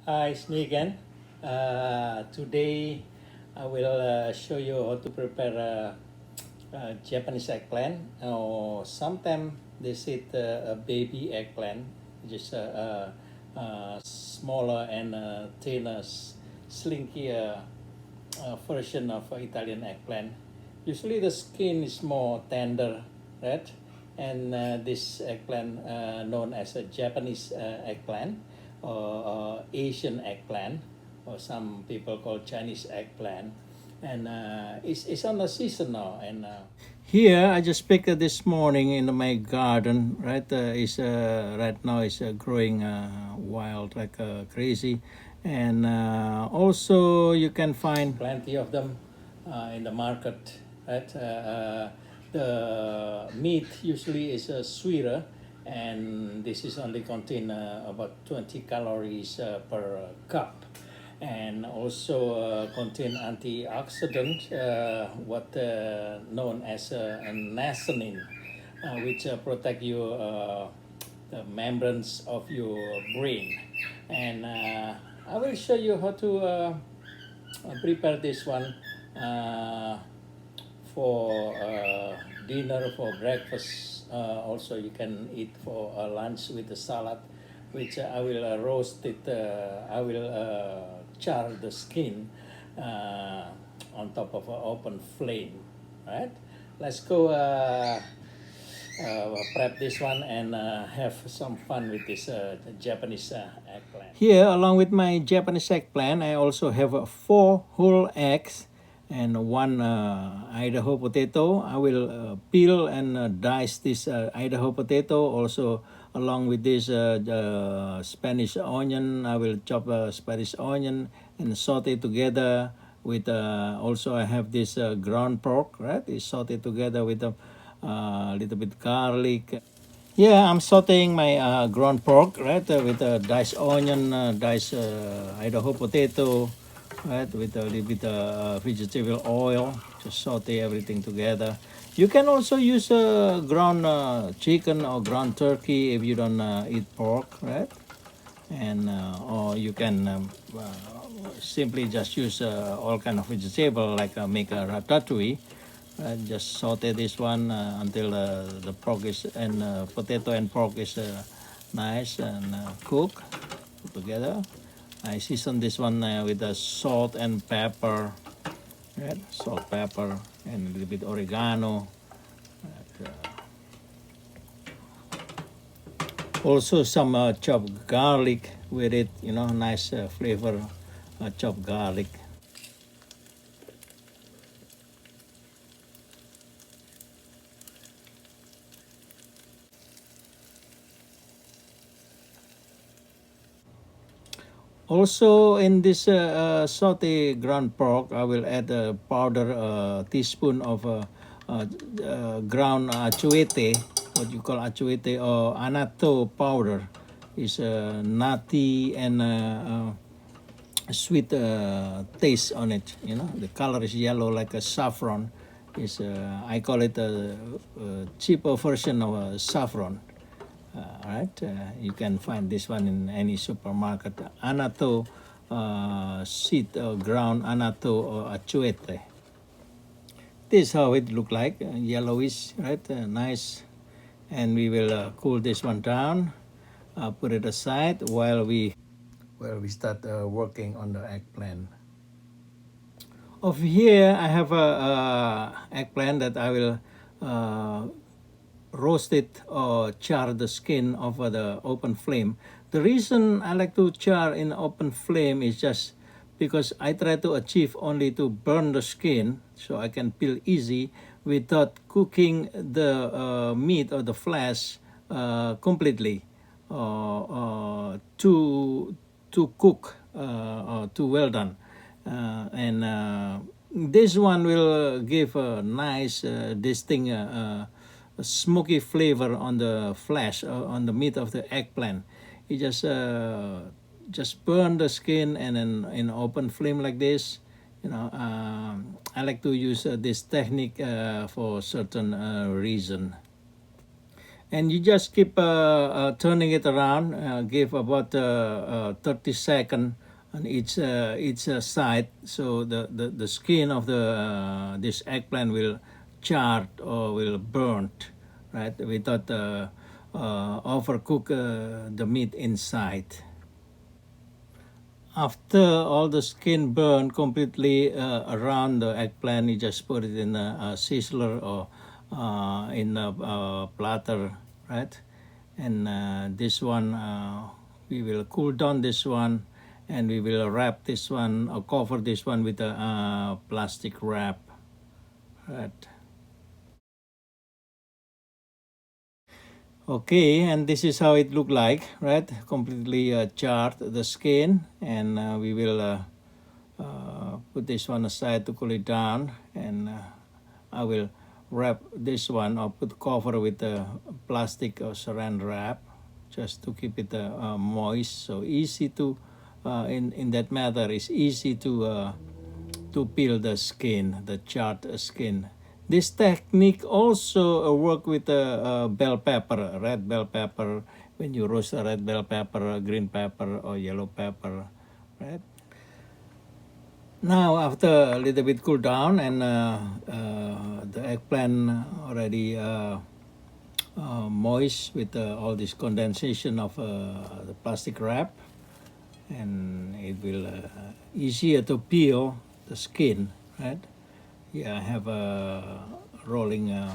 Hi, it's me again. Today I will show you how to prepare Japanese eggplant, or sometimes they say a baby eggplant, just a smaller and thinner, slinkier version of Italian eggplant. Usually the skin is more tender, right? And this eggplant known as a Japanese eggplant or Asian eggplant, or some people call Chinese eggplant. And it's on the season now. And here I just picked it this morning in my garden. Right, is right now is growing wild like crazy, and also you can find plenty of them in the market. Right, the meat usually is sweeter, and this is only contain about 20 calories per cup, and also contain antioxidant, what known as niacin, which protect your the membranes of your brain. And I will show you how to prepare this one for dinner, for breakfast. Also, you can eat for lunch with the salad, which I will roast it. I will char the skin on top of an open flame. Right? Let's go prep this one and have some fun with this Japanese eggplant. Here, along with my Japanese eggplant, I also have 4 whole eggs and 1 Idaho potato. I will peel and dice this Idaho potato. Also, along with this Spanish onion, I will chop Spanish onion and saute together with. Also, I have this ground pork. Right, it's sauteed together with a little bit garlic. Yeah, I'm sauteing my ground pork, right, with diced onion, diced Idaho potato, right, with a little bit vegetable oil. Just saute everything together. You can also use ground chicken or ground turkey if you don't eat pork, right? And or you can simply just use all kind of vegetable, like make a ratatouille. Just saute this one until the pork is and potato and pork is nice and cook together. I season this one with salt and pepper, right? Salt, pepper, and a little bit oregano. Also some chopped garlic with it, nice flavor, chopped garlic. Also, in this saute ground pork, I will add a powder teaspoon of ground achuete, what you call achuete or anato powder. Is nutty and sweet taste on it. The color is yellow like a saffron. Is I call it a cheaper version of saffron. Right, you can find this one in any supermarket. Anato seed or ground anato or achuete. This is how it look like, yellowish, right? Nice. And we will cool this one down. Put it aside while we start working on the eggplant. Over here, I have a eggplant that I will roast it or char the skin over the open flame. The reason I like to char in open flame is just because I try to achieve only to burn the skin so I can peel easy without cooking the meat or the flesh completely, to cook or too well done. And this one will give a nice distinct smoky flavor on the flesh, on the meat of the eggplant. You just burn the skin, and then in open flame like this. I like to use this technique for certain reason. and you just keep turning it around. Give about 30 seconds on each side, so the skin of the this eggplant will charred or will burnt, right? Without overcook the meat inside. After all the skin burned completely around the eggplant, you just put it in a sizzler or in a platter, right? And this one, we will cool down this one, and we will wrap this one or cover this one with a plastic wrap, right? Okay, and this is how it look like, right? Completely charred the skin, and we will put this one aside to cool it down, and I will wrap this one or put cover with a plastic or saran wrap just to keep it moist. So easy to in that matter, it's easy to peel the skin, the charred skin. This technique also work with bell pepper, red bell pepper. When you roast a red bell pepper, green pepper, or yellow pepper, right? Now, after a little bit cool down and the eggplant already moist with all this condensation of the plastic wrap, and it will easier to peel the skin, right? Yeah, I have a rolling a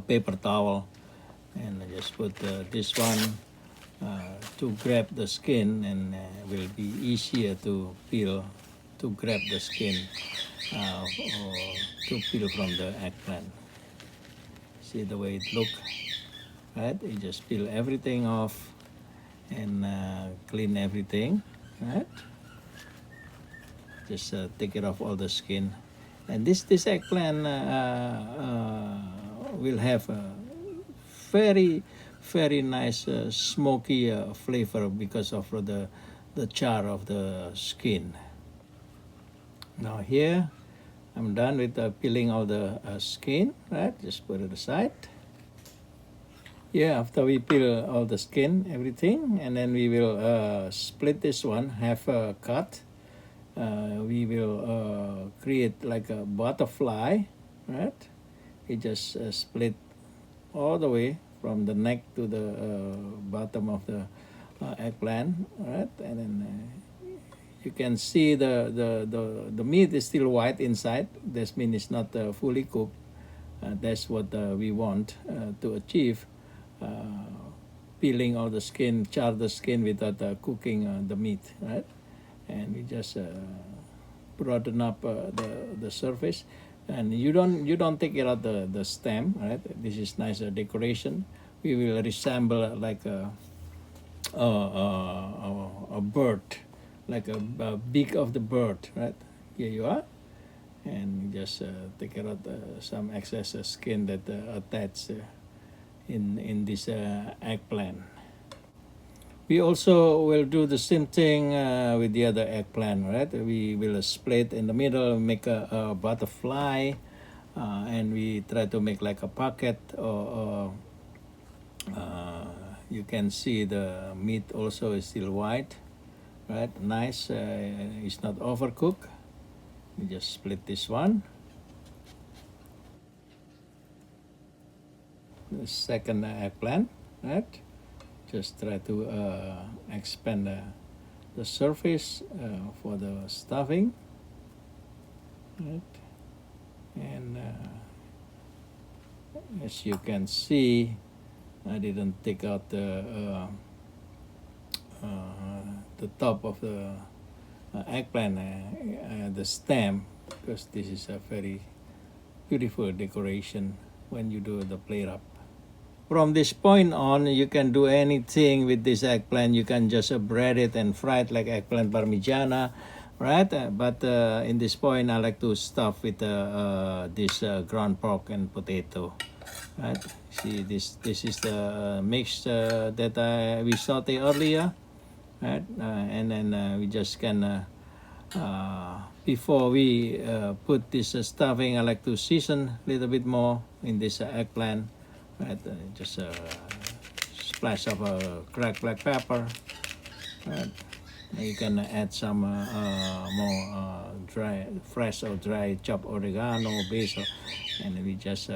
paper towel, and I just put this one to grab the skin, and will be easier to peel, to grab the skin or to peel from the eggplant. See the way it look, right? You just peel everything off and clean everything, right? Just take it off all the skin, and this eggplant will have a very nice smoky flavor because of the char of the skin. Now here I'm done with peeling all the skin, right? Just put it aside. Yeah, after we peel all the skin, everything, and then we will split this one, half a cut. We will create like a butterfly, right? We just split all the way from the neck to the bottom of the eggplant, right? And then you can see the meat is still white inside. This means it's not fully cooked. That's what we want to achieve. Peeling all the skin, char the skin without cooking the meat, right? And we just broaden up the surface, and you don't take it out the stem, right? This is nice decoration. We will resemble like a bird, like a beak of the bird, right? Here you are, and just take out some excess skin that attach in this eggplant. We also will do the same thing with the other eggplant, right? We will split in the middle, make a butterfly, and we try to make like a pocket. Or you can see the meat also is still white, right? Nice. It's not overcooked. We just split this one. The second eggplant, right? Just try to expand the surface for the stuffing, right? And as you can see, I didn't take out the top of the eggplant, the stem, because this is a very beautiful decoration when you do the plate wrap. From this point on, you can do anything with this eggplant. You can just bread it and fry it like eggplant parmigiana, right? But in this point, I like to stuff with this ground pork and potato, right? See, this is the mix that we saute earlier, right? And then we just can, before we put this stuffing, I like to season a little bit more in this eggplant. right? Just a splash of cracked black pepper, right? You can add some more dry, fresh or dry chopped oregano, basil, and we just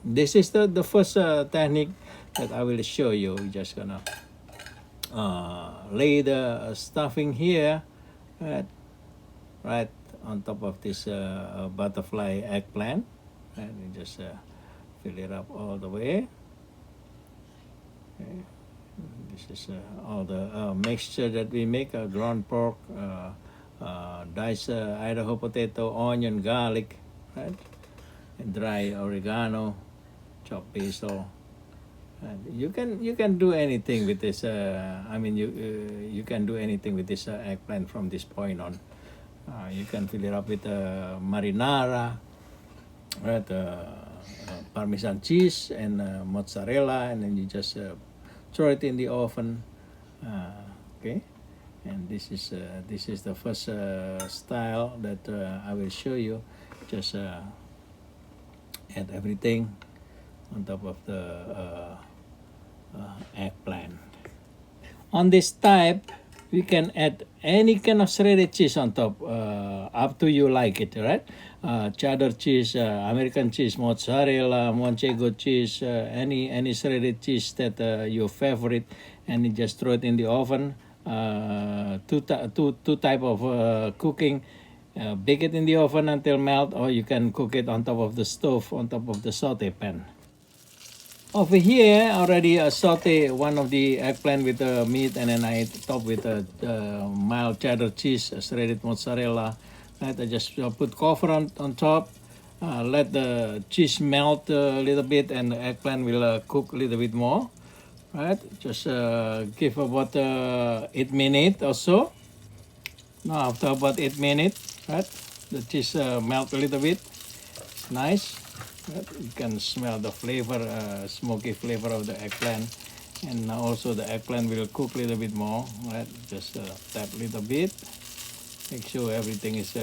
this is the first technique that I will show you. We're just gonna lay the stuffing here, right on top of this butterfly eggplant, and we just fill it up all the way. Okay. This is all the mixture that we make: ground pork, diced Idaho potato, onion, garlic, right, and dry oregano, chopped basil. And you can do anything with this. I mean, you can do anything with this eggplant from this point on. You can fill it up with marinara, right, Parmesan cheese and mozzarella, and then you just throw it in the oven. Okay, and this is the first style that I will show you. Just add everything on top of the eggplant. On this type, we can add any kind of shredded cheese on top, up to you like it, right? Cheddar cheese, American cheese, mozzarella, Manchego cheese, any shredded cheese that your favorite, and you just throw it in the oven. Two type of cooking. Bake it in the oven until melt, or you can cook it on top of the stove, on top of the saute pan. Over here, already saute one of the eggplant with the meat, and then I top with mild cheddar cheese, shredded mozzarella. Right, I just put cover on top, let the cheese melt a little bit, and the eggplant will cook a little bit more. Right, just give about 8 minutes or so. Now after about 8 minutes, right, the cheese melt a little bit. It's nice. Right? You can smell the flavor, smoky flavor of the eggplant, and also the eggplant will cook a little bit more. Right, just tap a little bit. Make sure everything is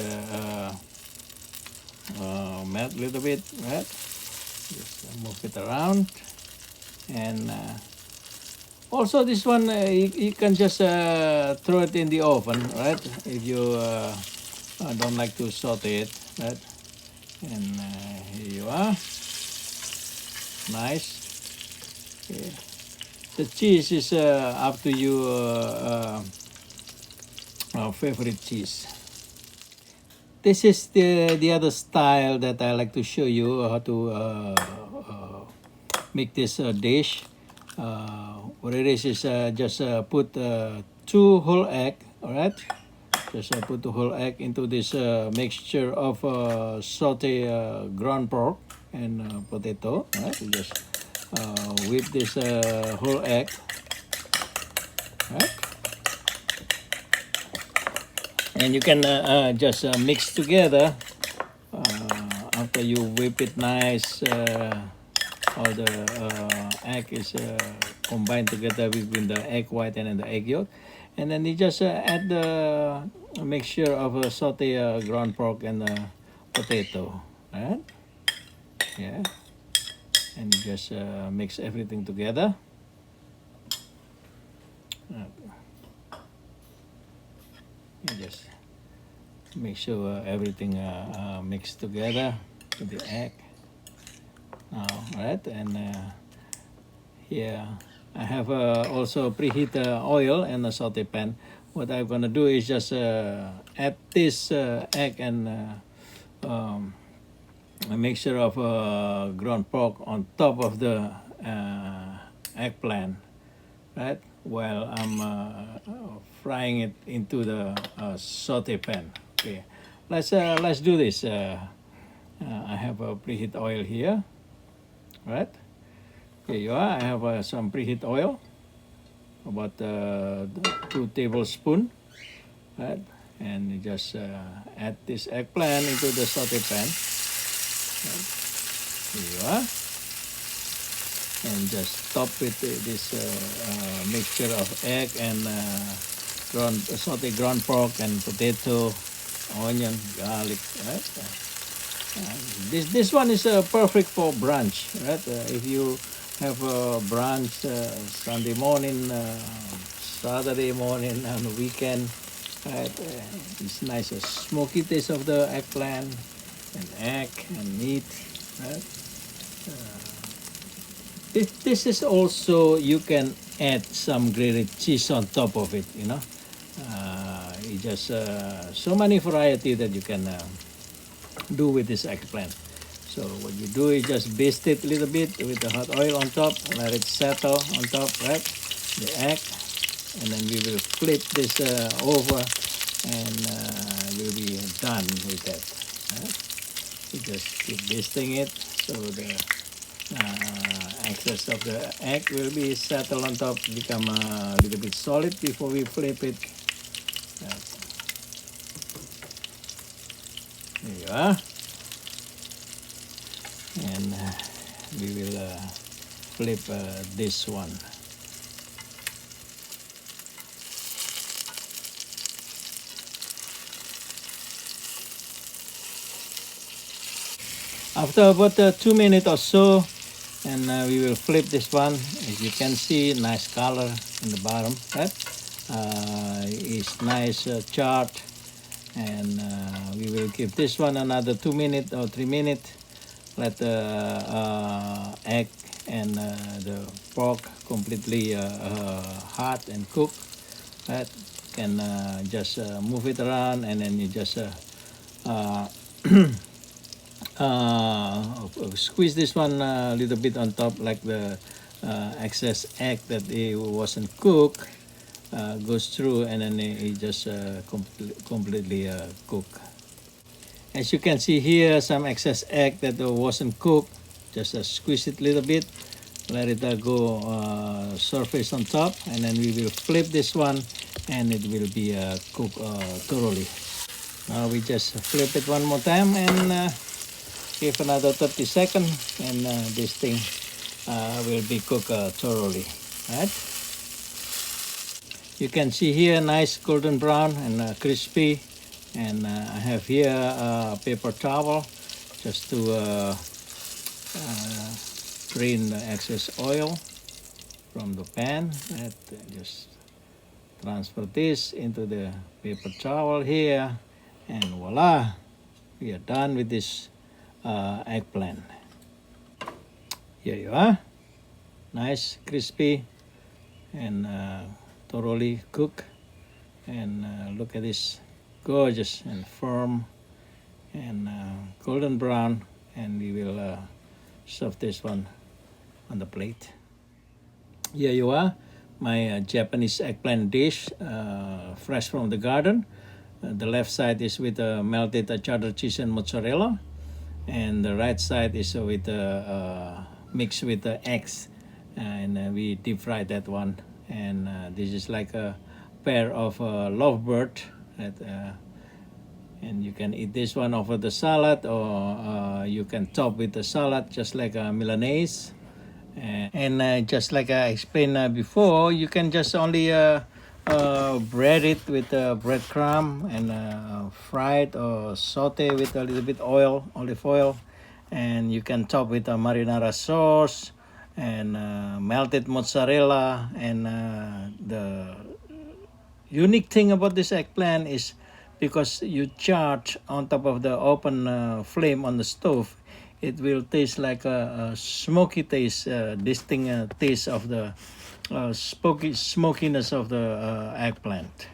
melt a little bit. Right, just move it around, and also this one you can just throw it in the oven, right? If you don't like to saute it, right? And here you are. Nice. Okay. The cheese is up to you, our favorite cheese. This is the other style that I like to show you, how to make this dish. What it is just put 2 whole egg, all right? Just put the whole egg into this mixture of saute ground pork and potato. Right? You just whip this whole egg. Right? And you can just mix together after you whip it nice. All the egg is combined together between the egg white and the egg yolk. And then you just add the mixture of saute ground pork and potato, right? Yeah, and you just mix everything together. You just make sure everything mixed together with the egg. Now, right, and here I have also preheat oil in the saute pan. What I'm gonna do is just add this egg and a mixture of ground pork on top of the eggplant, right? While I'm frying it into the saute pan. Okay, let's do this. I have a preheat oil here, right? Here you are. I have some preheat oil, about 2 tablespoons, right? And you just add this eggplant into the saute pan. Right? Here you are. And just top with this mixture of egg and saute ground pork and potato, onion, garlic, right? This one is perfect for brunch, right? If you have a brunch Sunday morning, Saturday morning, on the weekend. Right? It's nice, a smoky taste of the eggplant and egg and meat. Right? This is also, you can add some grated cheese on top of it, you know. It just so many variety that you can do with this eggplant. So what you do is just baste it a little bit with the hot oil on top, let it settle on top, right? The egg, and then we will flip this over, and we'll be done with that. Right? You just keep basting it so the excess of the egg will be settled on top, become a little bit solid before we flip it. There you are. And we will flip this one. After about 2 minutes or so, and we will flip this one. As you can see, nice color in the bottom, right? It's nice charred, and we will give this one another 2 minutes or 3 minutes. Let the egg and the pork completely hot and cook. Right? Can just move it around, and then you just squeeze this one a little bit on top, like the excess egg that it wasn't cooked goes through, and then it just completely cook. As you can see here, some excess egg that wasn't cooked, just squeeze it a little bit, let it go surface on top, and then we will flip this one, and it will be cooked thoroughly. Now we just flip it one more time and give another 30 seconds, and this thing will be cooked thoroughly. Right? You can see here, nice golden brown and crispy. And I have here a paper towel just to drain the excess oil from the pan. Just transfer this into the paper towel here, and voila, we are done with this eggplant. Here you are, nice, crispy, and thoroughly cooked. And look at this, gorgeous and firm and golden brown, and we will serve this one on the plate. Here you are, my Japanese eggplant dish, fresh from the garden. The left side is with melted cheddar cheese and mozzarella, and the right side is with mixed with eggs, and we deep fried that one. And this is like a pair of lovebird. And you can eat this one over the salad, or you can top with the salad just like a Milanese. And just like I explained before, you can just only bread it with breadcrumb and fry it or saute with a little bit olive oil, and you can top with a marinara sauce and melted mozzarella. And the unique thing about this eggplant is because you charge on top of the open flame on the stove, it will taste like a smoky taste, distinct taste of the smokiness of the eggplant.